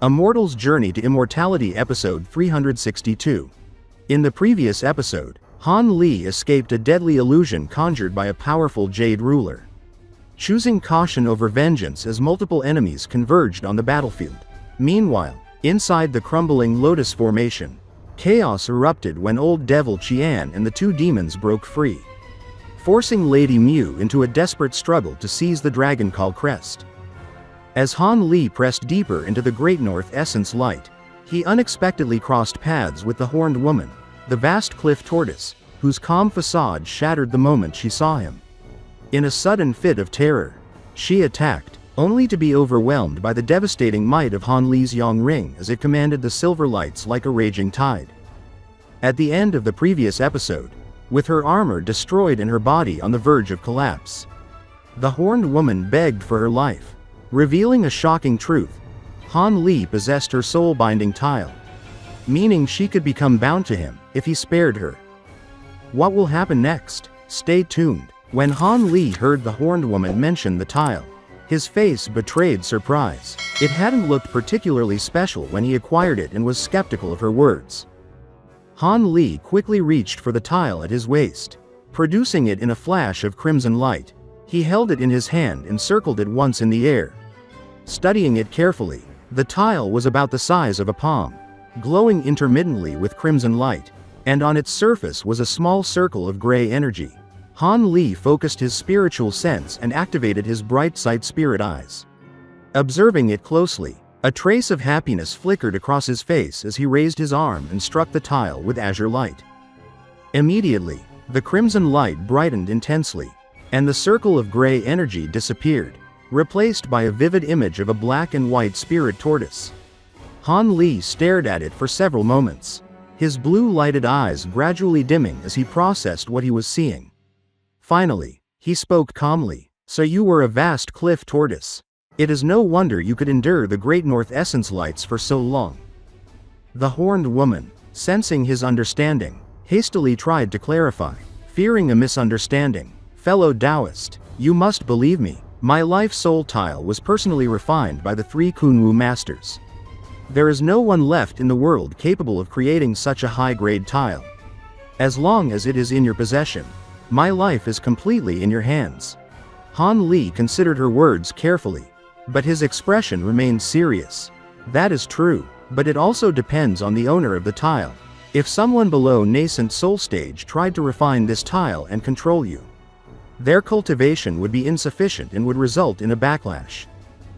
A Mortal's Journey to Immortality Episode 362. In the previous episode, Han Li escaped a deadly illusion conjured by a powerful Jade ruler. Choosing caution over vengeance as multiple enemies converged on the battlefield. Meanwhile, inside the crumbling Lotus Formation, chaos erupted when Old Devil Qian and the two demons broke free, forcing Lady Mu into a desperate struggle to seize the Dragon Call crest. As Han Li pressed deeper into the Greatnorth Essence Light, he unexpectedly crossed paths with the Horned Woman, the vast cliff tortoise, whose calm facade shattered the moment she saw him. In a sudden fit of terror, she attacked, only to be overwhelmed by the devastating might of Han Li's Yang Ring as it commanded the silver lights like a raging tide. At the end of the previous episode, with her armor destroyed and her body on the verge of collapse, the Horned Woman begged for her life. Revealing a shocking truth, Han Li possessed her soul-binding tile, meaning she could become bound to him if he spared her. What will happen next? Stay tuned. When Han Li heard the Horned Woman mention the tile, his face betrayed surprise. It hadn't looked particularly special when he acquired it and was skeptical of her words. Han Li quickly reached for the tile at his waist, producing it in a flash of crimson light. He held it in his hand and circled it once in the air. Studying it carefully, the tile was about the size of a palm, glowing intermittently with crimson light, and on its surface was a small circle of gray energy. Han Li focused his spiritual sense and activated his bright sight spirit eyes. Observing it closely, a trace of happiness flickered across his face as he raised his arm and struck the tile with azure light. Immediately, the crimson light brightened intensely, and the circle of gray energy disappeared, replaced by a vivid image of a black and white spirit tortoise. Han Li stared at it for several moments, his blue-lighted eyes gradually dimming as he processed what he was seeing. Finally, he spoke calmly. "So you were a vast cliff tortoise. It is no wonder you could endure the Greatnorth Essence Lights for so long." The Horned Woman, sensing his understanding, hastily tried to clarify, fearing a misunderstanding. "Fellow Taoist, you must believe me. My life soul tile was personally refined by the three Kunwu masters. There is no one left in the world capable of creating such a high-grade tile. As long as it is in your possession, my life is completely in your hands." Han Li considered her words carefully, but his expression remained serious. "That is true, but it also depends on the owner of the tile. If someone below Nascent Soul Stage tried to refine this tile and control you, their cultivation would be insufficient and would result in a backlash."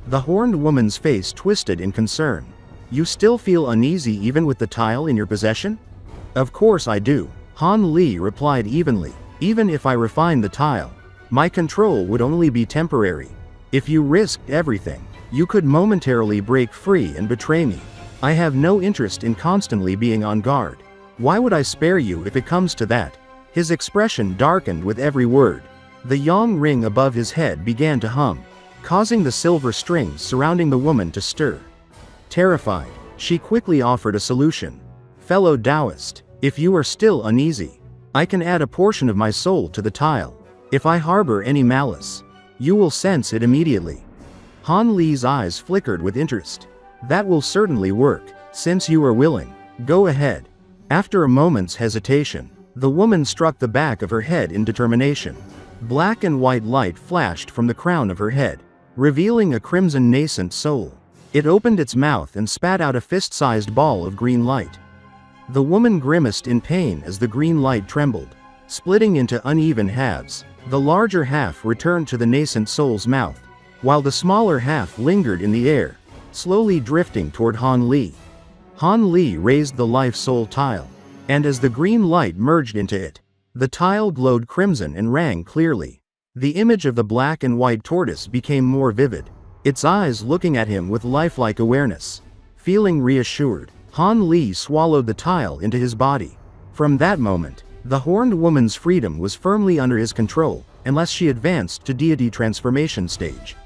The Horned Woman's face twisted in concern. "You still feel uneasy even with the tile in your possession?" "Of course I do," Han Li replied evenly. "Even if I refine the tile, my control would only be temporary. If you risked everything, you could momentarily break free and betray me. I have no interest in constantly being on guard. Why would I spare you if it comes to that?" His expression darkened with every word. The yang ring above his head began to hum, causing the silver strings surrounding the woman to stir. Terrified, she quickly offered a solution. "Fellow Taoist, if you are still uneasy, I can add a portion of my soul to the tile. If I harbor any malice, you will sense it immediately." Han Li's eyes flickered with interest. "That will certainly work. Since you are willing, go ahead." After a moment's hesitation, the woman struck the back of her head in determination. Black and white light flashed from the crown of her head, revealing a crimson nascent soul. It opened its mouth and spat out a fist-sized ball of green light. The woman grimaced in pain as the green light trembled, splitting into uneven halves. The larger half returned to the nascent soul's mouth, while the smaller half lingered in the air, slowly drifting toward Han Li. Han Li raised the life soul tile, and as the green light merged into it, the tile glowed crimson and rang clearly. The image of the black and white tortoise became more vivid, its eyes looking at him with lifelike awareness. Feeling reassured, Han Li swallowed the tile into his body. From that moment, the Horned Woman's freedom was firmly under his control, unless she advanced to deity transformation stage.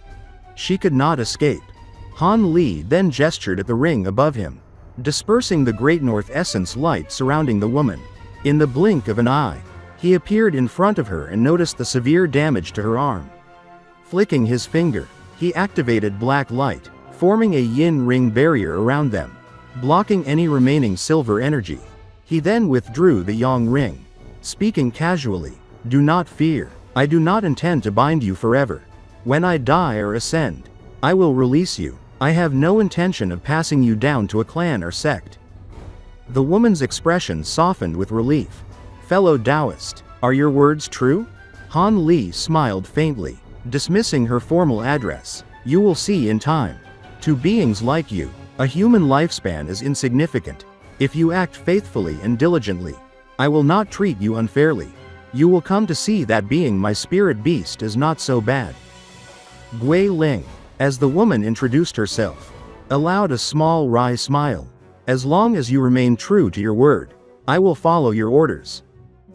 She could not escape. Han Li then gestured at the ring above him, dispersing the Greatnorth Essence Light surrounding the woman. In the blink of an eye, he appeared in front of her and noticed the severe damage to her arm. Flicking his finger, he activated black light, forming a yin ring barrier around them, blocking any remaining silver energy. He then withdrew the yang ring, speaking casually, "Do not fear. I do not intend to bind you forever. When I die or ascend, I will release you. I have no intention of passing you down to a clan or sect." The woman's expression softened with relief. "Fellow Taoist, are your words true?" Han Li smiled faintly, dismissing her formal address. "You will see in time. To beings like you, a human lifespan is insignificant. If you act faithfully and diligently, I will not treat you unfairly. You will come to see that being my spirit beast is not so bad." Gui Ling, as the woman introduced herself, allowed a small wry smile. "As long as you remain true to your word, I will follow your orders."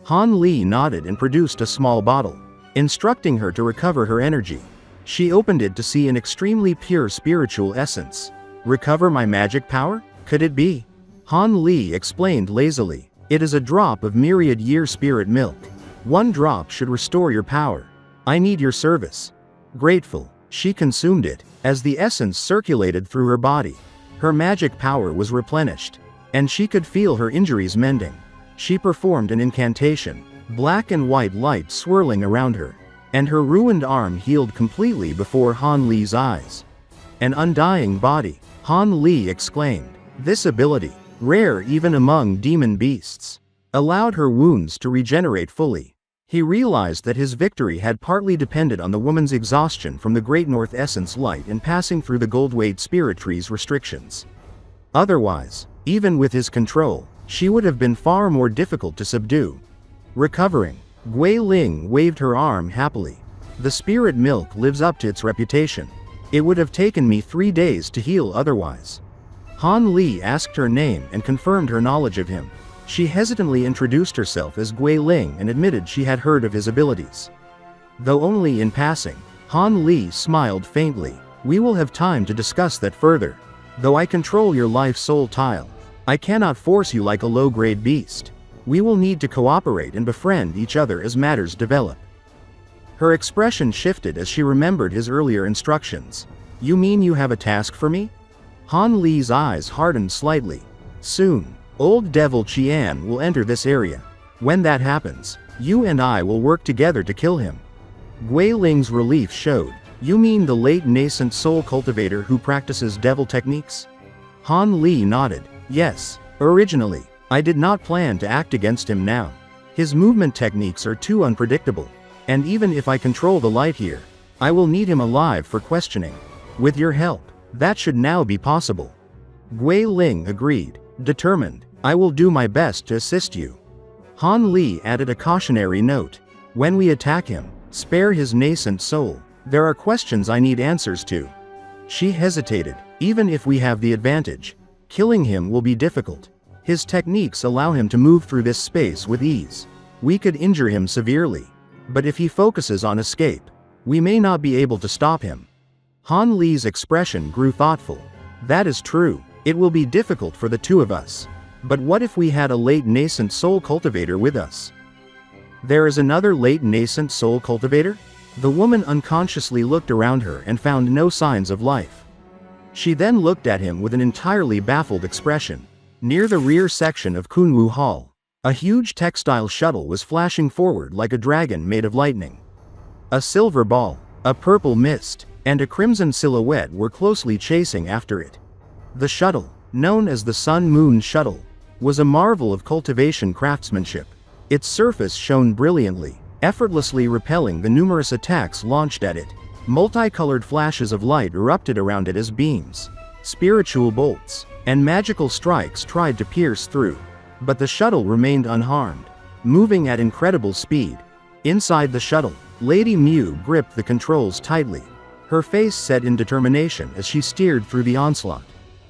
Han Li nodded and produced a small bottle, instructing her to recover her energy. She opened it to see an extremely pure spiritual essence. "Recover my magic power? Could it be?" Han Li explained lazily. "It is a drop of myriad-year spirit milk. One drop should restore your power. I need your service." Grateful, she consumed it. As the essence circulated through her body, her magic power was replenished, and she could feel her injuries mending. She performed an incantation, black and white light swirling around her, and her ruined arm healed completely before Han Li's eyes. "An undying body," Han Li exclaimed. This ability, rare even among demon beasts, allowed her wounds to regenerate fully. He realized that his victory had partly depended on the woman's exhaustion from the Greatnorth Essence Light and passing through the Goldweight Spirit Tree's restrictions. Otherwise, even with his control, she would have been far more difficult to subdue. Recovering, Gui Ling waved her arm happily. "The spirit milk lives up to its reputation. It would have taken me 3 days to heal otherwise." Han Li asked her name and confirmed her knowledge of him. She hesitantly introduced herself as Gui Ling and admitted she had heard of his abilities. Though only in passing, Han Li smiled faintly. "We will have time to discuss that further. Though I control your life soul tile, I cannot force you like a low-grade beast. We will need to cooperate and befriend each other as matters develop." Her expression shifted as she remembered his earlier instructions. "You mean you have a task for me?" Han Li's eyes hardened slightly. "Soon, Old Devil Qian will enter this area. When that happens, you and I will work together to kill him." Gui Ling's relief showed. "You mean the late Nascent soul cultivator who practices devil techniques?" Han Li nodded. "Yes, originally, I did not plan to act against him now. His movement techniques are too unpredictable, and even if I control the light here, I will need him alive for questioning. With your help, that should now be possible." Gui Ling agreed, determined. "I will do my best to assist you." Han Li added a cautionary note. "When we attack him, spare his nascent soul. There are questions I need answers to." She hesitated. "Even if we have the advantage, killing him will be difficult. His techniques allow him to move through this space with ease. We could injure him severely. But if he focuses on escape, we may not be able to stop him." Han Li's expression grew thoughtful. "That is true. It will be difficult for the two of us. But what if we had a late nascent soul cultivator with us?" "There is another late nascent soul cultivator?" The woman unconsciously looked around her and found no signs of life. She then looked at him with an entirely baffled expression. Near the rear section of Kunwu Hall, a huge textile shuttle was flashing forward like a dragon made of lightning. A silver ball, a purple mist, and a crimson silhouette were closely chasing after it. The shuttle, known as the Sun Moon Shuttle, was a marvel of cultivation craftsmanship. Its surface shone brilliantly, effortlessly repelling the numerous attacks launched at it. Multicolored flashes of light erupted around it as beams, spiritual bolts, and magical strikes tried to pierce through. But the shuttle remained unharmed, moving at incredible speed. Inside the shuttle, Lady Mu gripped the controls tightly, her face set in determination as she steered through the onslaught.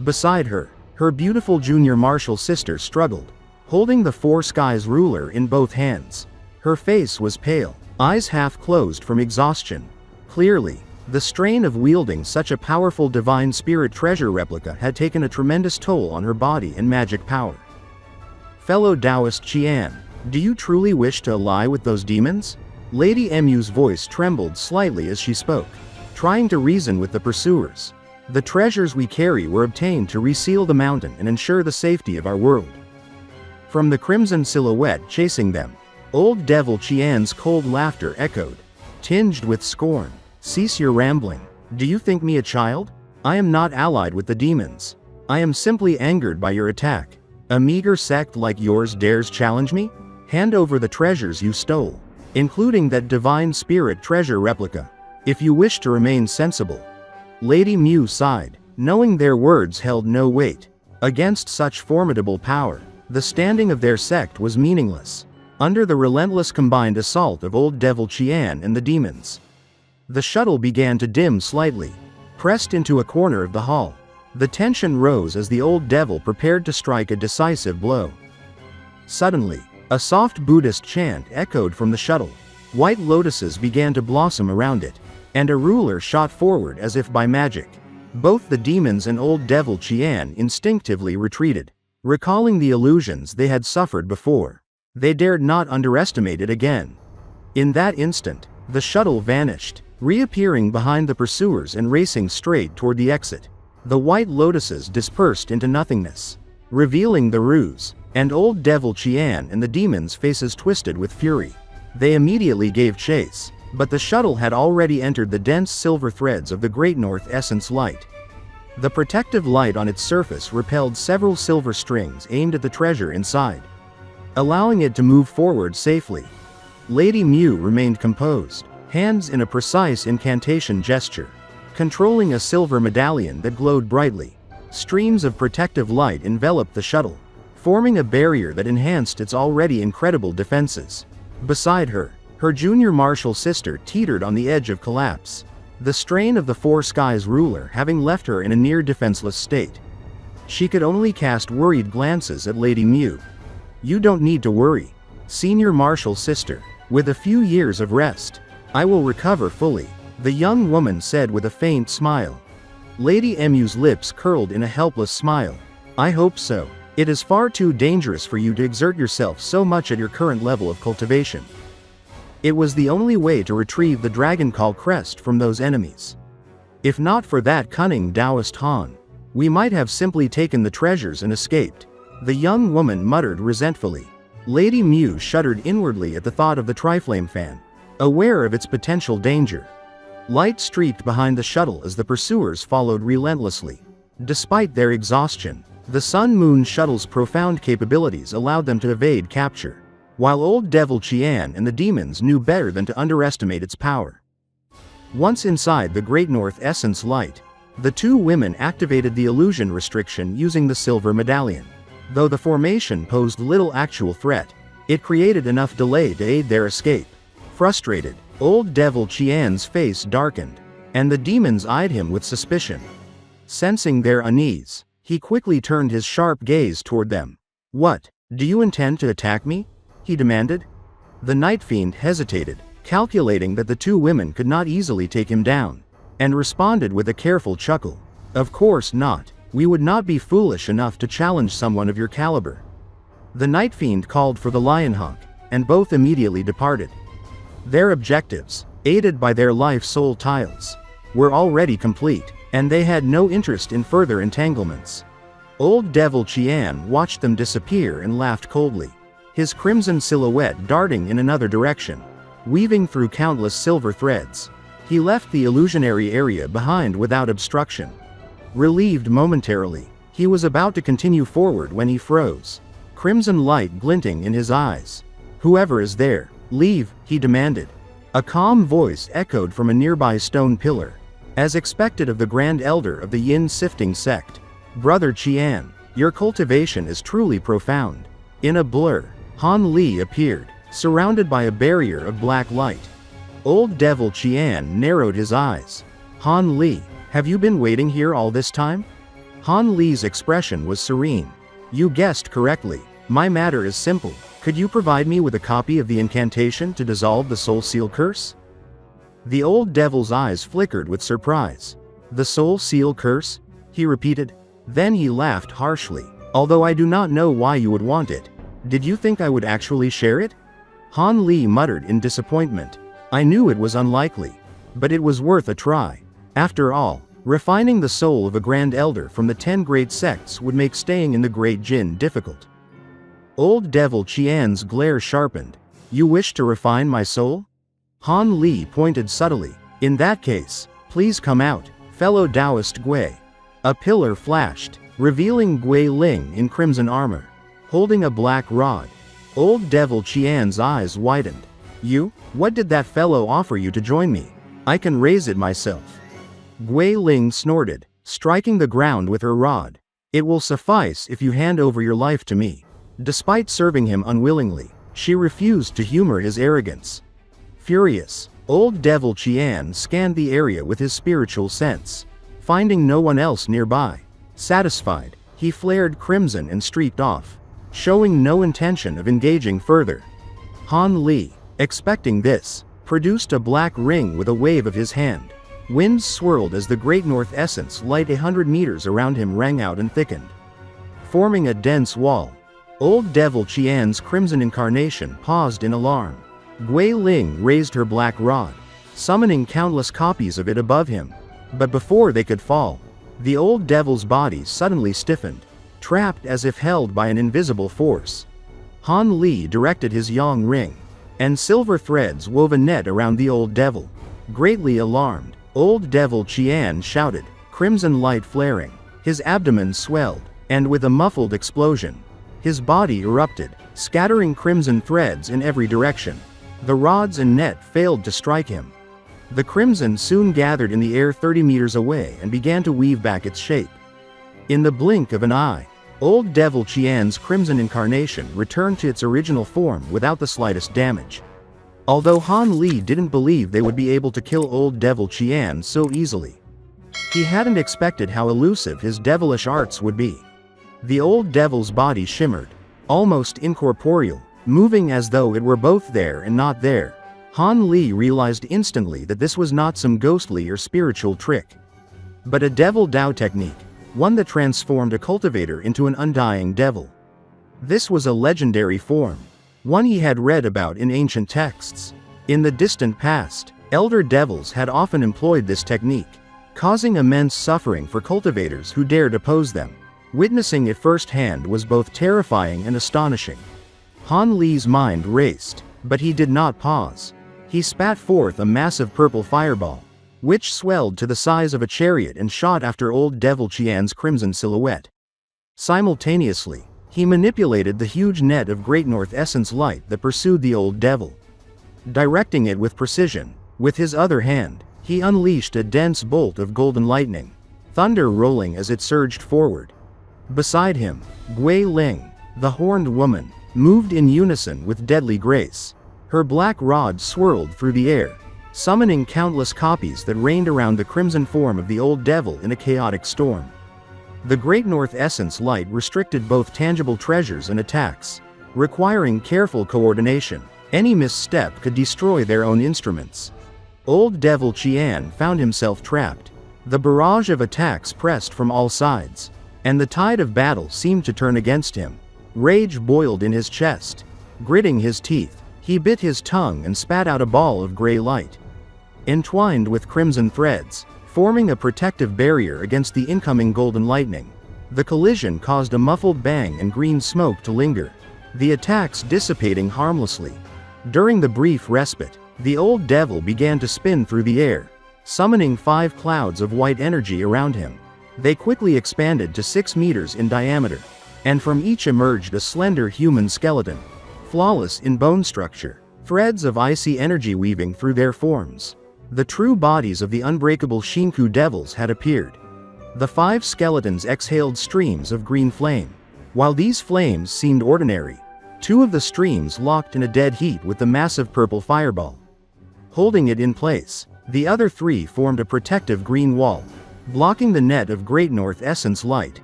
Beside her, her beautiful junior martial sister struggled, holding the Four Skies ruler in both hands. Her face was pale, eyes half closed from exhaustion. Clearly, the strain of wielding such a powerful divine spirit treasure replica had taken a tremendous toll on her body and magic power. "Fellow Taoist Qian, do you truly wish to ally with those demons?" Lady Mu's voice trembled slightly as she spoke, trying to reason with the pursuers. The treasures we carry were obtained to reseal the mountain and ensure the safety of our world. From the crimson silhouette chasing them, Old Devil Qian's cold laughter echoed, tinged with scorn. Cease your rambling. Do you think me a child? I am not allied with the demons. I am simply angered by your attack. A meager sect like yours dares challenge me? Hand over the treasures you stole, including that divine spirit treasure replica, if you wish to remain sensible. Lady Mu sighed, knowing their words held no weight. Against such formidable power, the standing of their sect was meaningless. Under the relentless combined assault of Old Devil Qian and the demons, the shuttle began to dim slightly. Pressed into a corner of the hall, the tension rose as the old devil prepared to strike a decisive blow. Suddenly, a soft Buddhist chant echoed from the shuttle. White lotuses began to blossom around it, and a ruler shot forward as if by magic. Both the demons and Old Devil Qian instinctively retreated, recalling the illusions they had suffered before. They dared not underestimate it again. In that instant, the shuttle vanished, reappearing behind the pursuers and racing straight toward the exit. The white lotuses dispersed into nothingness, revealing the ruse, and Old Devil Qian and the demons' faces twisted with fury. They immediately gave chase, but the shuttle had already entered the dense silver threads of the Greatnorth Essence Light. The protective light on its surface repelled several silver strings aimed at the treasure inside, allowing it to move forward safely. Lady Mu remained composed, hands in a precise incantation gesture, controlling a silver medallion that glowed brightly. Streams of protective light enveloped the shuttle, forming a barrier that enhanced its already incredible defenses. Beside her, her junior martial sister teetered on the edge of collapse, the strain of the Four Skies ruler having left her in a near defenseless state. She could only cast worried glances at Lady Mu. You don't need to worry, senior martial sister. With a few years of rest, I will recover fully, the young woman said with a faint smile. Lady Mu's lips curled in a helpless smile. I hope so. It is far too dangerous for you to exert yourself so much at your current level of cultivation. It was the only way to retrieve the Dragon Call crest from those enemies. If not for that cunning Taoist Han, we might have simply taken the treasures and escaped, the young woman muttered resentfully. Lady Mu shuddered inwardly at the thought of the Triflame Fan, aware of its potential danger. Light streaked behind the shuttle as the pursuers followed relentlessly. Despite their exhaustion, the Sun Moon shuttle's profound capabilities allowed them to evade capture, while Old Devil Qian and the demons knew better than to underestimate its power. Once inside the Greatnorth Essence Light, the two women activated the illusion restriction using the silver medallion. Though the formation posed little actual threat, it created enough delay to aid their escape. Frustrated, Old Devil Qian's face darkened, and the demons eyed him with suspicion. Sensing their unease, he quickly turned his sharp gaze toward them. What, do you intend to attack me? He demanded. The Night Fiend hesitated, calculating that the two women could not easily take him down, and responded with a careful chuckle. Of course not. We would not be foolish enough to challenge someone of your caliber. The Night Fiend called for the Lionhawk, and both immediately departed. Their objectives, aided by their life soul tiles, were already complete, and they had no interest in further entanglements. Old Devil Qian watched them disappear and laughed coldly, his crimson silhouette darting in another direction, weaving through countless silver threads. He left the illusionary area behind without obstruction. Relieved momentarily, he was about to continue forward when he froze, crimson light glinting in his eyes. Whoever is there, leave, he demanded. A calm voice echoed from a nearby stone pillar, as expected of the Grand Elder of the Yin Sifting Sect. Brother Qian, your cultivation is truly profound. In a blur, Han Li appeared, surrounded by a barrier of black light. Old Devil Qian narrowed his eyes. Han Li, have you been waiting here all this time? Han Li's expression was serene. You guessed correctly. My matter is simple. Could you provide me with a copy of the incantation to dissolve the Soul Seal curse? The old devil's eyes flickered with surprise. The Soul Seal curse? He repeated. Then he laughed harshly. Although I do not know why you would want it. Did you think I would actually share it? Han Li muttered in disappointment. I knew it was unlikely. But it was worth a try. After all, Refining the soul of a grand elder from the 10 great sects would make staying in the Great Jin difficult. Old Devil Qian's glare sharpened. You wish to refine my soul? Han Li pointed subtly. In that case, please come out, fellow Taoist Gui. A pillar flashed, revealing Gui Ling in crimson armor, holding a black rod. Old Devil Qian's eyes widened. You? What did that fellow offer you to join me? I can raise it myself. Gui Ling snorted, striking the ground with her rod. It will suffice if you hand over your life to me. Despite serving him unwillingly, she refused to humor his arrogance. Furious, Old Devil Qian scanned the area with his spiritual sense. Finding no one else nearby, satisfied, he flared crimson and streaked off, showing no intention of engaging further. Han Li, expecting this, produced a black ring with a wave of his hand. Winds swirled as the Greatnorth Essence Light 100 meters around him rang out and thickened, forming a dense wall. Old Devil Qian's crimson incarnation paused in alarm. Gui Ling raised her black rod, summoning countless copies of it above him. But before they could fall, the old devil's body suddenly stiffened, trapped as if held by an invisible force. Han Li directed his yang ring, and silver threads wove a net around the old devil. Greatly alarmed, Old Devil Qian shouted, crimson light flaring. His abdomen swelled, and with a muffled explosion, his body erupted, scattering crimson threads in every direction. The rods and net failed to strike him. The crimson soon gathered in the air 30 meters away and began to weave back its shape. In the blink of an eye, Old Devil Qian's crimson incarnation returned to its original form without the slightest damage. Although Han Li didn't believe they would be able to kill Old Devil Qian so easily. He hadn't expected how elusive his devilish arts would be. The old devil's body shimmered, almost incorporeal, moving as though it were both there and not there. Han Li realized instantly that this was not some ghostly or spiritual trick, but a devil Dao technique, one that transformed a cultivator into an undying devil. This was a legendary form, one he had read about in ancient texts. In the distant past, elder devils had often employed this technique, causing immense suffering for cultivators who dared oppose them. Witnessing it firsthand was both terrifying and astonishing. Han Li's mind raced, but he did not pause. He spat forth a massive purple fireball, which swelled to the size of a chariot and shot after Old Devil Qian's crimson silhouette. Simultaneously, he manipulated the huge net of Greatnorth Essence Light that pursued the old devil. Directing it with precision, with his other hand, he unleashed a dense bolt of golden lightning, thunder rolling as it surged forward. Beside him, Gui Ling, the horned woman, moved in unison with deadly grace. Her black rod swirled through the air, summoning countless copies that rained around the crimson form of the old devil in a chaotic storm. The Greatnorth Essence Light restricted both tangible treasures and attacks, requiring careful coordination. Any misstep could destroy their own instruments. Old Devil Qian found himself trapped. The barrage of attacks pressed from all sides, and the tide of battle seemed to turn against him. Rage boiled in his chest. Gritting his teeth, he bit his tongue and spat out a ball of gray light, entwined with crimson threads, forming a protective barrier against the incoming golden lightning. The collision caused a muffled bang and green smoke to linger, the attacks dissipating harmlessly. During the brief respite, the old devil began to spin through the air, summoning 5 clouds of white energy around him. They quickly expanded to 6 meters in diameter, and from each emerged a slender human skeleton, flawless in bone structure, threads of icy energy weaving through their forms. The true bodies of the unbreakable Cinque Devils had appeared. The 5 skeletons exhaled streams of green flame. While these flames seemed ordinary, 2 of the streams locked in a dead heat with the massive purple fireball. Holding it in place, the other 3 formed a protective green wall, blocking the net of Greatnorth Essence Light.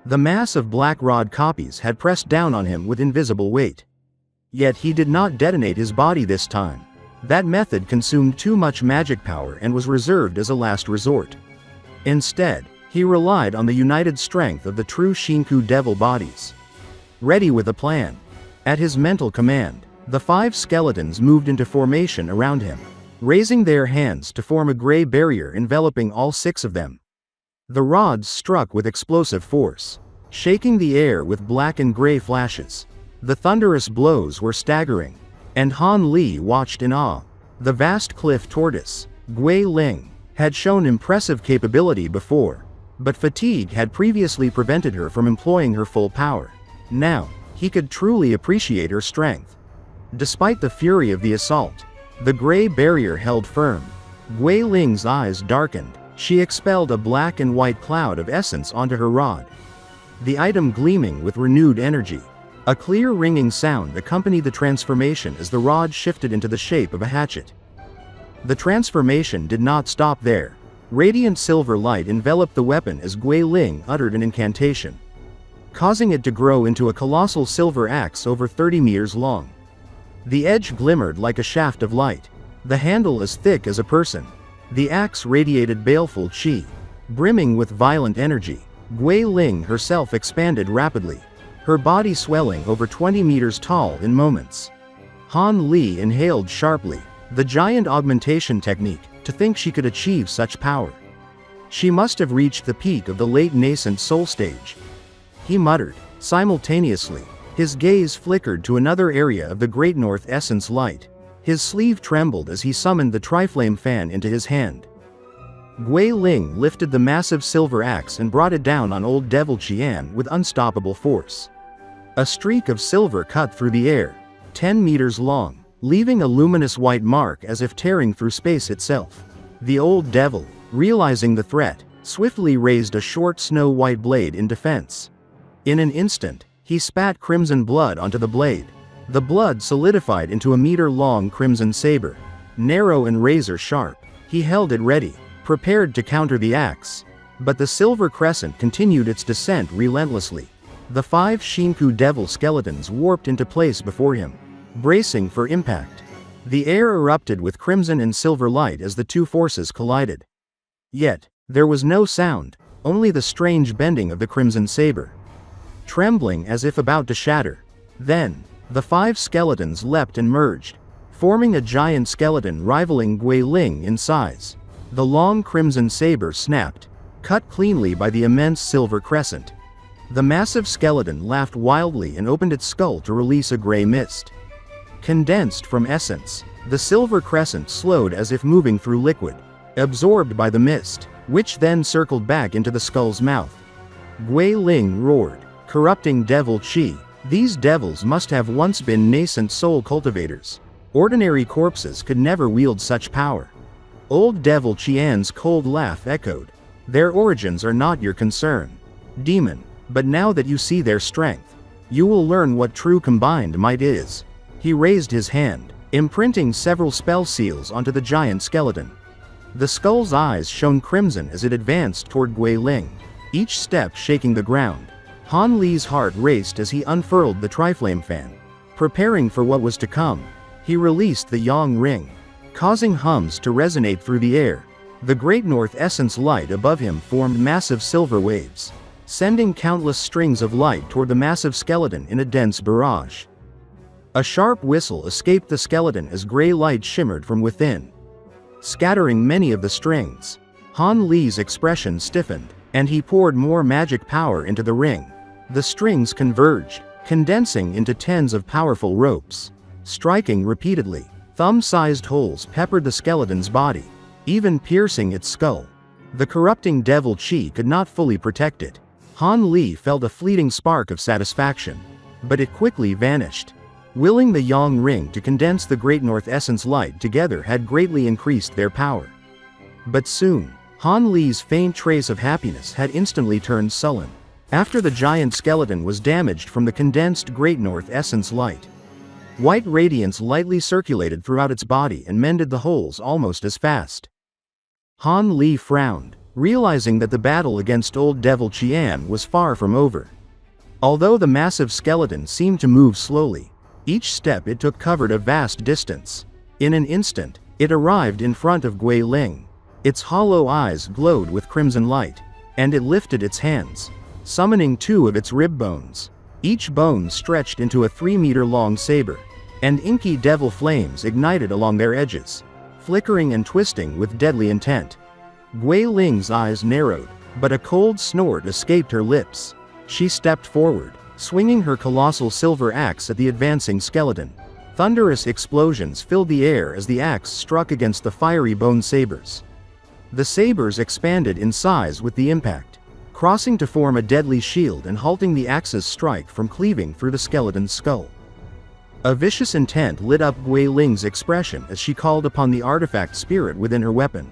The mass of black rod copies had pressed down on him with invisible weight. Yet he did not detonate his body this time. That method consumed too much magic power and was reserved as a last resort. Instead, he relied on the united strength of the true Cinque Devil bodies. Ready with a plan. At his mental command, the 5 skeletons moved into formation around him, raising their hands to form a gray barrier enveloping all 6 of them. The rods struck with explosive force, shaking the air with black and gray flashes. The thunderous blows were staggering, and Han Li watched in awe. The vast cliff tortoise, Gui Ling, had shown impressive capability before, but fatigue had previously prevented her from employing her full power. Now, he could truly appreciate her strength. Despite the fury of the assault, the gray barrier held firm. Gui Ling's eyes darkened. She expelled a black and white cloud of essence onto her rod, the item gleaming with renewed energy. A clear ringing sound accompanied the transformation as the rod shifted into the shape of a hatchet. The transformation did not stop there. Radiant silver light enveloped the weapon as Gui Ling uttered an incantation, causing it to grow into a colossal silver axe over 30 meters long. The edge glimmered like a shaft of light, the handle as thick as a person. The axe radiated baleful qi, brimming with violent energy. Gui Ling herself expanded rapidly, her body swelling over 20 meters tall in moments. Han Li inhaled sharply. The giant augmentation technique, to think she could achieve such power. She must have reached the peak of the late nascent soul stage. He muttered. Simultaneously, his gaze flickered to another area of the Greatnorth Essence Light. His sleeve trembled as he summoned the Triflame Fan into his hand. Gui Ling lifted the massive silver axe and brought it down on Old Devil Qian with unstoppable force. A streak of silver cut through the air, 10 meters long, leaving a luminous white mark as if tearing through space itself. The old devil, realizing the threat, swiftly raised a short snow-white blade in defense. In an instant, he spat crimson blood onto the blade. The blood solidified into a meter-long crimson saber, narrow and razor-sharp. He held it ready, prepared to counter the axe. But the silver crescent continued its descent relentlessly. The 5 Cinque Devil skeletons warped into place before him, bracing for impact. The air erupted with crimson and silver light as the two forces collided. Yet, there was no sound, only the strange bending of the crimson saber, trembling as if about to shatter. Then, the 5 skeletons leapt and merged, forming a giant skeleton rivaling Gui Ling in size. The long crimson saber snapped, cut cleanly by the immense silver crescent. The massive skeleton laughed wildly and opened its skull to release a gray mist. Condensed from essence, the silver crescent slowed as if moving through liquid, absorbed by the mist, which then circled back into the skull's mouth. Gui Ling roared, corrupting devil qi. These devils must have once been nascent soul cultivators. Ordinary corpses could never wield such power. Old Devil Qian's cold laugh echoed. Their origins are not your concern, demon, but now that you see their strength, you will learn what true combined might is. He raised his hand, imprinting several spell seals onto the giant skeleton. The skull's eyes shone crimson as it advanced toward Gui Ling, each step shaking the ground. Han Li's heart raced as he unfurled the Triflame Fan. Preparing for what was to come, he released the Yang Ring, causing hums to resonate through the air. The Greatnorth Essence Light above him formed massive silver waves, sending countless strings of light toward the massive skeleton in a dense barrage. A sharp whistle escaped the skeleton as gray light shimmered from within, scattering many of the strings. Han Li's expression stiffened, and he poured more magic power into the ring. The strings converged, condensing into tens of powerful ropes. Striking repeatedly, thumb-sized holes peppered the skeleton's body, even piercing its skull. The corrupting devil qi could not fully protect it. Han Li felt a fleeting spark of satisfaction, but it quickly vanished. Willing the Yang Ring to condense the Greatnorth Essence Light together had greatly increased their power. But soon, Han Li's faint trace of happiness had instantly turned sullen. After the giant skeleton was damaged from the condensed Greatnorth Essence Light, white radiance lightly circulated throughout its body and mended the holes almost as fast. Han Li frowned, realizing that the battle against Old Devil Qian was far from over. Although the massive skeleton seemed to move slowly, each step it took covered a vast distance. In an instant, it arrived in front of Gui Ling. Its hollow eyes glowed with crimson light, and it lifted its hands, summoning 2 of its rib bones. Each bone stretched into a 3-meter-long saber, and inky devil flames ignited along their edges, flickering and twisting with deadly intent. Gui Ling's eyes narrowed, but a cold snort escaped her lips. She stepped forward, swinging her colossal silver axe at the advancing skeleton. Thunderous explosions filled the air as the axe struck against the fiery bone sabers. The sabers expanded in size with the impact, crossing to form a deadly shield and halting the axe's strike from cleaving through the skeleton's skull. A vicious intent lit up Gui Ling's expression as she called upon the artifact spirit within her weapon.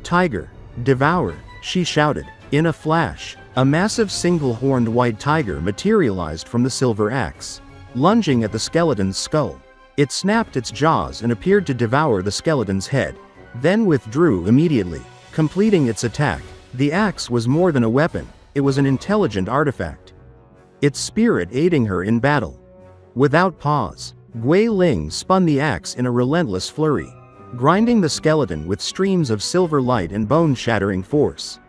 "Tiger, devour," she shouted. In a flash, a massive single-horned white tiger materialized from the silver axe, lunging at the skeleton's skull. It snapped its jaws and appeared to devour the skeleton's head, then withdrew immediately, completing its attack. The axe was more than a weapon, it was an intelligent artifact, its spirit aiding her in battle. Without pause, Gui Ling spun the axe in a relentless flurry, grinding the skeleton with streams of silver light and bone-shattering force.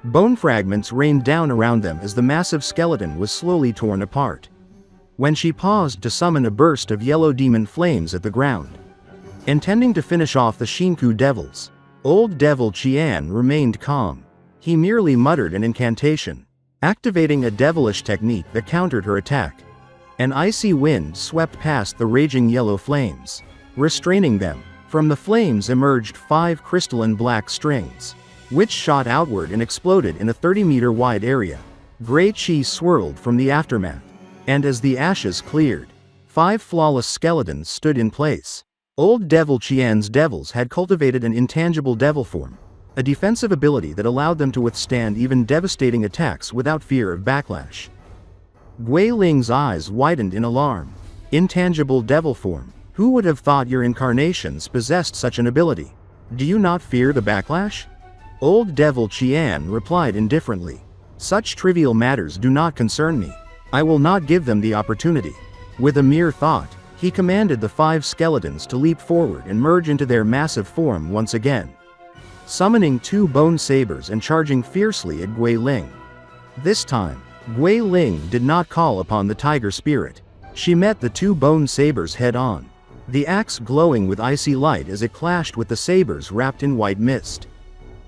Bone fragments rained down around them as the massive skeleton was slowly torn apart. When she paused to summon a burst of yellow demon flames at the ground, intending to finish off the Cinque Devils, Old Devil Qian remained calm. He merely muttered an incantation, activating a devilish technique that countered her attack. An icy wind swept past the raging yellow flames, restraining them. From the flames emerged 5 crystalline black strings, which shot outward and exploded in a 30-meter wide area. Gray chi swirled from the aftermath, and as the ashes cleared, 5 flawless skeletons stood in place. Old Devil Qian's devils had cultivated an intangible devil form, a defensive ability that allowed them to withstand even devastating attacks without fear of backlash. Gui Ling's eyes widened in alarm. Intangible devil form? Who would have thought your incarnations possessed such an ability? Do you not fear the backlash? Old Devil Qian replied indifferently. Such trivial matters do not concern me. I will not give them the opportunity. With a mere thought, he commanded the 5 skeletons to leap forward and merge into their massive form once again, summoning 2 bone sabers and charging fiercely at Gui Ling. This time, Gui Ling did not call upon the tiger spirit. She met the 2 bone sabers head-on, the axe glowing with icy light as it clashed with the sabers wrapped in white mist.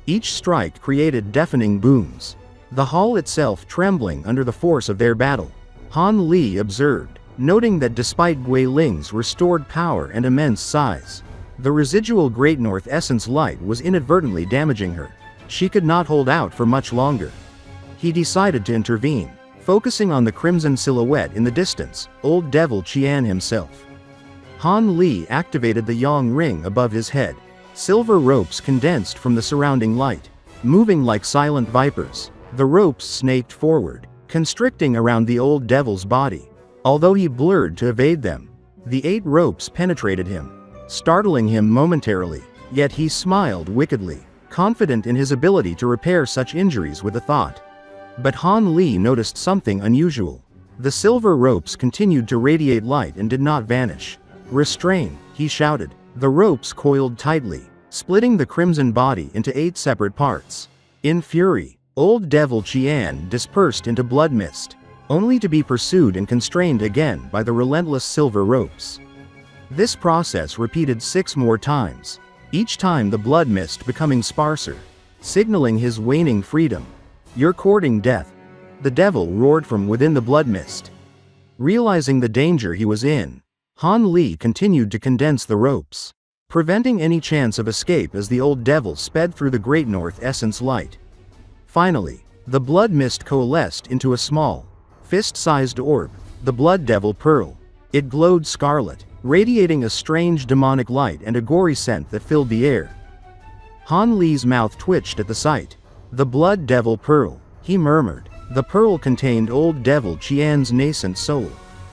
Each strike created deafening booms, the hall itself trembling under the force of their battle. Han Li observed, noting that despite Gui Ling's restored power and immense size, the residual Greatnorth Essence Light was inadvertently damaging her. She could not hold out for much longer. He decided to intervene, focusing on the crimson silhouette in the distance, Old Devil Qian himself. Han Li activated the yang ring above his head. Silver ropes condensed from the surrounding light, moving like silent vipers. The ropes snaked forward, constricting around the old devil's body. Although he blurred to evade them, the 8 ropes penetrated him, startling him momentarily, yet he smiled wickedly, confident in his ability to repair such injuries with a thought. But Han Li noticed something unusual. The silver ropes continued to radiate light and did not vanish. "Restrain," he shouted. The ropes coiled tightly, splitting the crimson body into 8 separate parts. In fury, Old Devil Qian dispersed into blood mist, only to be pursued and constrained again by the relentless silver ropes. This process repeated 6 more times, each time the blood mist becoming sparser, signaling his waning freedom. "You're courting death," the devil roared from within the blood mist. Realizing the danger he was in, Han Li continued to condense the ropes, preventing any chance of escape as the old devil sped through the Greatnorth Essence Light. Finally, the blood mist coalesced into a small, fist-sized orb, the Blood Devil Pearl. It glowed scarlet, radiating a strange demonic light and a gory scent that filled the air. Han Li's mouth twitched at the sight. "The Blood Devil Pearl," he murmured. The pearl contained Old Devil Qian's nascent soul.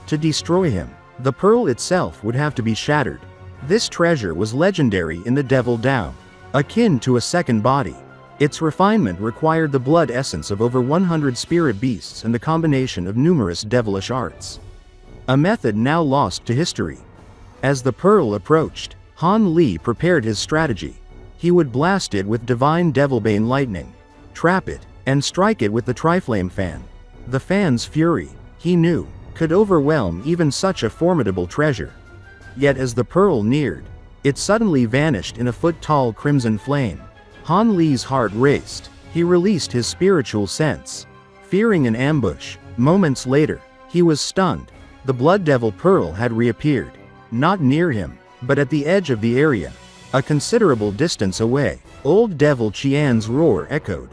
To destroy him, the pearl itself would have to be shattered. This treasure was legendary in the Devil Dao, akin to a second body. Its refinement required the blood essence of over 100 spirit beasts and the combination of numerous devilish arts, a method now lost to history. As the pearl approached, Han Li prepared his strategy. He would blast it with divine devilbane lightning, trap it, and strike it with the Triflame Fan. The fan's fury, he knew, could overwhelm even such a formidable treasure. Yet as the pearl neared, it suddenly vanished in a foot-tall crimson flame. Han Li's heart raced. He released his spiritual sense, fearing an ambush. Moments later, he was stunned. The Blood Devil Pearl had reappeared, not near him, but at the edge of the area, a considerable distance away. Old Devil Qian's roar echoed.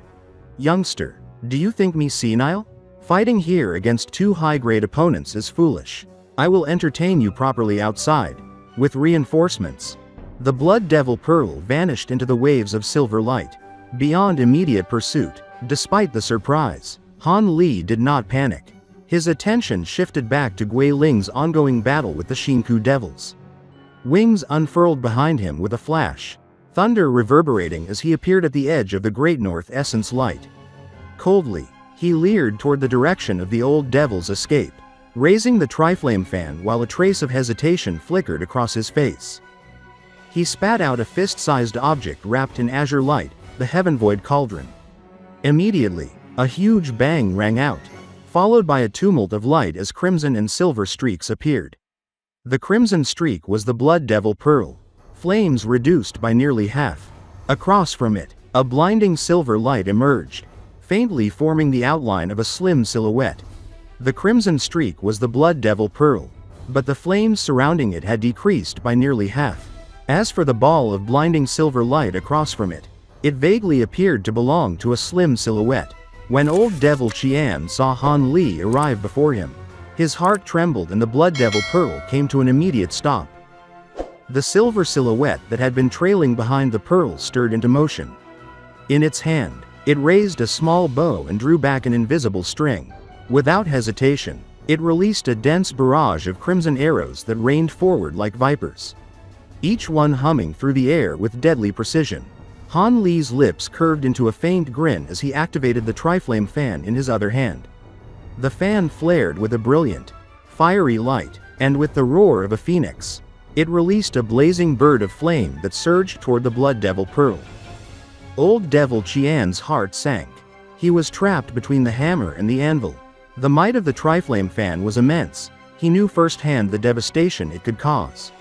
"Youngster, do you think me senile? Fighting here against two high-grade opponents is foolish. I will entertain you properly outside, with reinforcements." The Blood Devil Pearl vanished into the waves of silver light, beyond immediate pursuit. Despite the surprise, Han Li did not panic. His attention shifted back to Gui Ling's ongoing battle with the Cinque Devils. Wings unfurled behind him with a flash, thunder reverberating as he appeared at the edge of the Greatnorth Essence Light. Coldly, he leered toward the direction of the Old Devil's escape, raising the Triflame Fan while a trace of hesitation flickered across his face. He spat out a fist-sized object wrapped in azure light, the Heaven Void Cauldron. Immediately, a huge bang rang out, followed by a tumult of light as crimson and silver streaks appeared. The crimson streak was the Blood Devil Pearl, flames reduced by nearly half. Across from it, a blinding silver light emerged, faintly forming the outline of a slim silhouette. The crimson streak was the Blood Devil Pearl, but the flames surrounding it had decreased by nearly half. As for the ball of blinding silver light across from it, it vaguely appeared to belong to a slim silhouette. When Old Devil Qian saw Han Li arrive before him, his heart trembled and the Blood Devil Pearl came to an immediate stop. The silver silhouette that had been trailing behind the pearl stirred into motion. In its hand, it raised a small bow and drew back an invisible string. Without hesitation, it released a dense barrage of crimson arrows that rained forward like vipers, each one humming through the air with deadly precision. Han Li's lips curved into a faint grin as he activated the Triflame Fan in his other hand. The fan flared with a brilliant, fiery light, and with the roar of a phoenix, it released a blazing bird of flame that surged toward the Blood Devil Pearl. Old Devil Qian's heart sank. He was trapped between the hammer and the anvil. The might of the Triflame Fan was immense. He knew firsthand the devastation it could cause.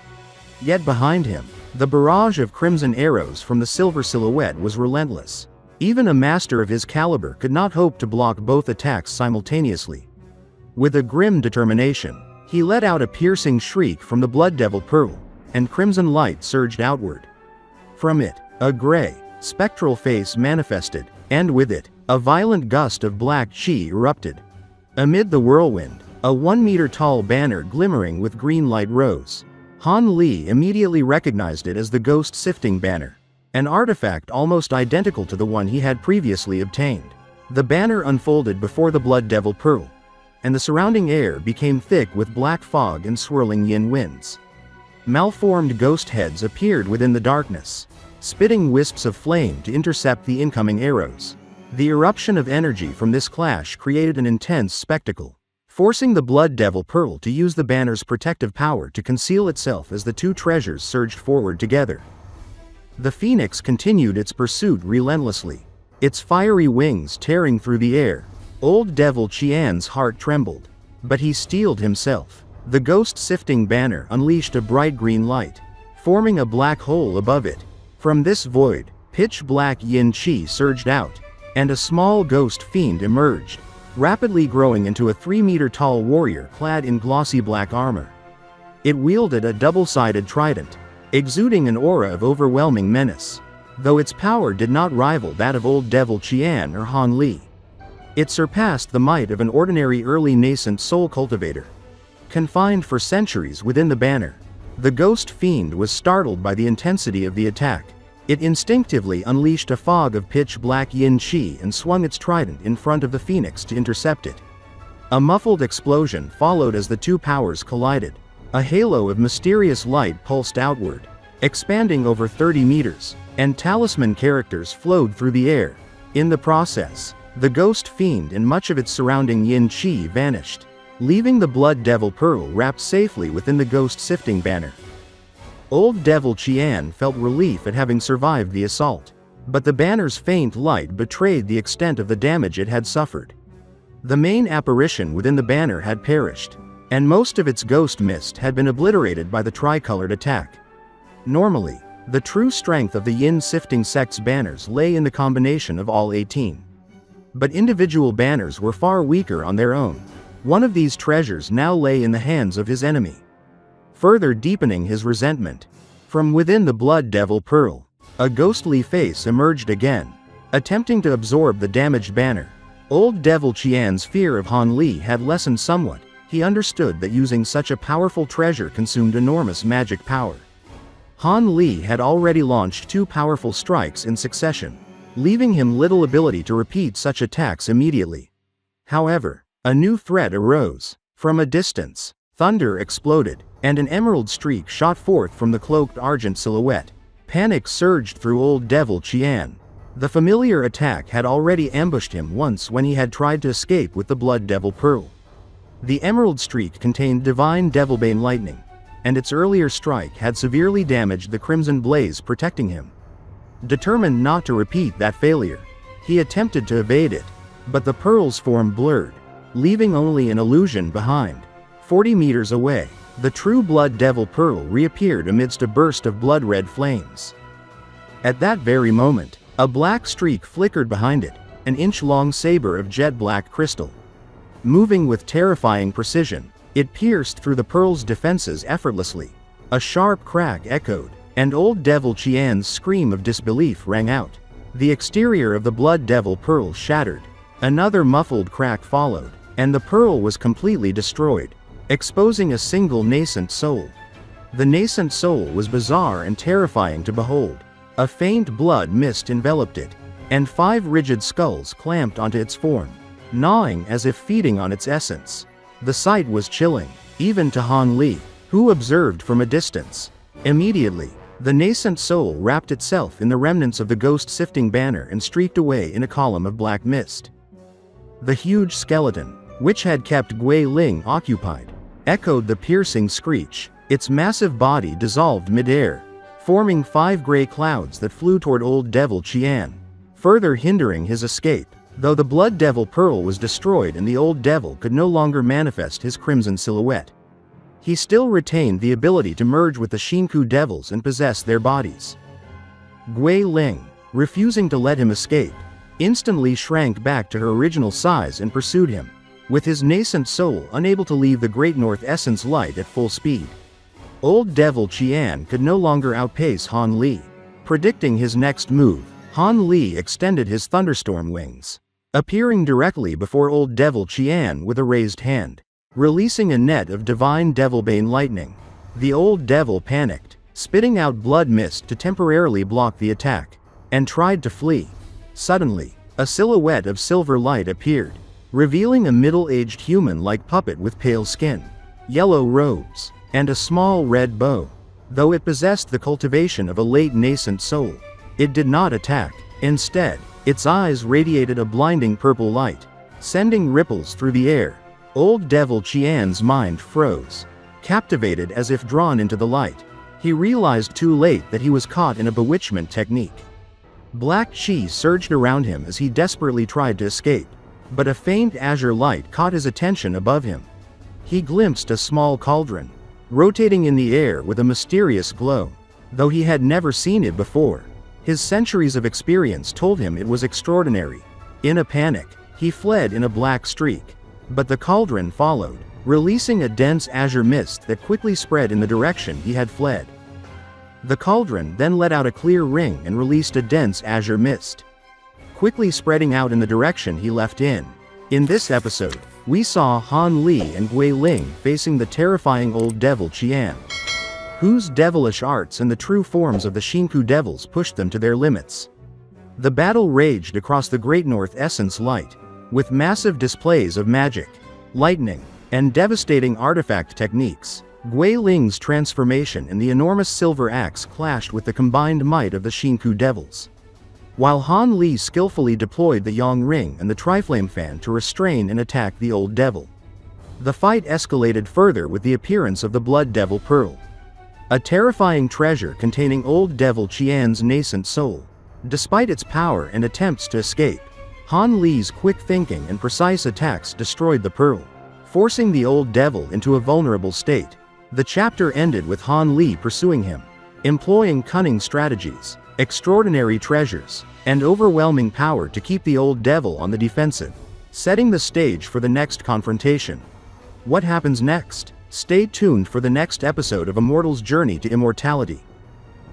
Yet behind him, the barrage of crimson arrows from the silver silhouette was relentless. Even a master of his caliber could not hope to block both attacks simultaneously. With a grim determination, he let out a piercing shriek from the Blood Devil Pearl, and crimson light surged outward. From it, a gray, spectral face manifested, and with it, a violent gust of black chi erupted. Amid the whirlwind, a 1-meter-tall banner glimmering with green light rose. Han Li immediately recognized it as the Ghost Sifting Banner, an artifact almost identical to the one he had previously obtained. The banner unfolded before the Blood Devil Pearl, and the surrounding air became thick with black fog and swirling yin winds. Malformed ghost heads appeared within the darkness, spitting wisps of flame to intercept the incoming arrows. The eruption of energy from this clash created an intense spectacle, forcing the Blood Devil Pearl to use the banner's protective power to conceal itself as the two treasures surged forward together. The phoenix continued its pursuit relentlessly, its fiery wings tearing through the air. Old Devil Qian's heart trembled, but he steeled himself. The ghost-sifting banner unleashed a bright green light, forming a black hole above it. From this void, pitch-black yin qi surged out, and a small ghost fiend emerged, rapidly growing into a 3-meter-tall warrior clad in glossy black armor. It wielded a double-sided trident, exuding an aura of overwhelming menace. Though its power did not rival that of Old Devil Qian or Han Li, it surpassed the might of an ordinary early nascent soul cultivator. Confined for centuries within the banner, the ghost fiend was startled by the intensity of the attack. It instinctively unleashed a fog of pitch-black yin qi and swung its trident in front of the phoenix to intercept it. A muffled explosion followed as the two powers collided. A halo of mysterious light pulsed outward, expanding over 30 meters, and talisman characters flowed through the air. In the process, the ghost fiend and much of its surrounding yin qi vanished, leaving the Blood Devil Pearl wrapped safely within the ghost-sifting banner. Old Devil Qian felt relief at having survived the assault, but the banner's faint light betrayed the extent of the damage it had suffered. The main apparition within the banner had perished, and most of its ghost mist had been obliterated by the tricolored attack. Normally, The true strength of the Yin Sifting Sect's banners lay in the combination of all 18. But individual banners were far weaker on their own. One of these treasures now lay in the hands of his enemy, further deepening his resentment. From within the Blood Devil Pearl, a ghostly face emerged again, attempting to absorb the damaged banner. Old Devil Qian's fear of Han Li had lessened somewhat. He understood that using such a powerful treasure consumed enormous magic power. Han Li had already launched 2 powerful strikes in succession, leaving him little ability to repeat such attacks immediately. However, a new threat arose. From a distance, thunder exploded, and an emerald streak shot forth from the cloaked argent silhouette. Panic surged through Old Devil Qian. The familiar attack had already ambushed him once when he had tried to escape with the Blood Devil Pearl. The emerald streak contained divine Devilbane lightning, and its earlier strike had severely damaged the crimson blaze protecting him. Determined not to repeat that failure, he attempted to evade it, but the pearl's form blurred, leaving only an illusion behind. 40 meters away, the true Blood Devil Pearl reappeared amidst a burst of blood-red flames. At that very moment, a black streak flickered behind it, an inch-long saber of jet-black crystal. Moving with terrifying precision, it pierced through the pearl's defenses effortlessly. A sharp crack echoed, and Old Devil Qian's scream of disbelief rang out. The exterior of the Blood Devil Pearl shattered. Another muffled crack followed, and the pearl was completely destroyed, exposing a single nascent soul. The nascent soul was bizarre and terrifying to behold. A faint blood mist enveloped it, and 5 rigid skulls clamped onto its form, gnawing as if feeding on its essence. The sight was chilling, even to Han Li, who observed from a distance. Immediately, the nascent soul wrapped itself in the remnants of the ghost-sifting banner and streaked away in a column of black mist. The huge skeleton, which had kept Gui Ling occupied, echoed the piercing screech. Its massive body dissolved mid-air, forming 5 gray clouds that flew toward Old Devil Qian, further hindering his escape. Though the Blood Devil Pearl was destroyed and the Old Devil could no longer manifest his crimson silhouette, he still retained the ability to merge with the Cinque Devils and possess their bodies. Gui Ling, refusing to let him escape, instantly shrank back to her original size and pursued him, with his nascent soul unable to leave the Greatnorth Essence Light at full speed. Old Devil Qian could no longer outpace Han Li. Predicting his next move, Han Li extended his thunderstorm wings, appearing directly before Old Devil Qian with a raised hand, releasing a net of divine Devilbane lightning. The Old Devil panicked, spitting out blood mist to temporarily block the attack, and tried to flee. Suddenly, a silhouette of silver light appeared, revealing a middle-aged human-like puppet with pale skin, yellow robes, and a small red bow. Though it possessed the cultivation of a late nascent soul, it did not attack. Instead, its eyes radiated a blinding purple light, sending ripples through the air. Old Devil Qian's mind froze, captivated as if drawn into the light. He realized too late that he was caught in a bewitchment technique. Black chi surged around him as he desperately tried to escape, but a faint azure light caught his attention above him. He glimpsed a small cauldron, rotating in the air with a mysterious glow. Though he had never seen it before, his centuries of experience told him it was extraordinary. In a panic, he fled in a black streak, but the cauldron followed, releasing a dense azure mist that quickly spread in the direction he had fled. The cauldron then let out a clear ring and released a dense azure mist, quickly spreading out in the direction he left in. In this episode, we saw Han Li and Gui Ling facing the terrifying Old Devil Qian, whose devilish arts and the true forms of the Cinque Devils pushed them to their limits. The battle raged across the Greatnorth Essence Light, with massive displays of magic, lightning, and devastating artifact techniques. Gui Ling's transformation and the enormous silver axe clashed with the combined might of the Cinque Devils, while Han Li skillfully deployed the Yang Ring and the Triflame Fan to restrain and attack the Old Devil. The fight escalated further with the appearance of the Blood Devil Pearl, a terrifying treasure containing Old Devil Qian's nascent soul. Despite its power and attempts to escape, Han Li's quick thinking and precise attacks destroyed the pearl, forcing the Old Devil into a vulnerable state. The chapter ended with Han Li pursuing him, employing cunning strategies, extraordinary treasures, and overwhelming power to keep the old devil on the defensive, setting the stage for the next confrontation. What happens next? Stay tuned for the next episode of Immortal's journey to immortality.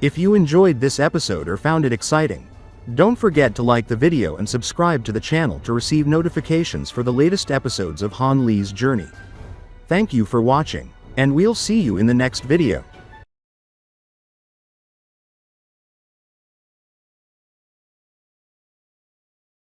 If you enjoyed this episode or found it exciting, don't forget to like the video and subscribe to the channel to receive notifications for the latest episodes of Han Li's journey. Thank you for watching, and we'll see you in the next video.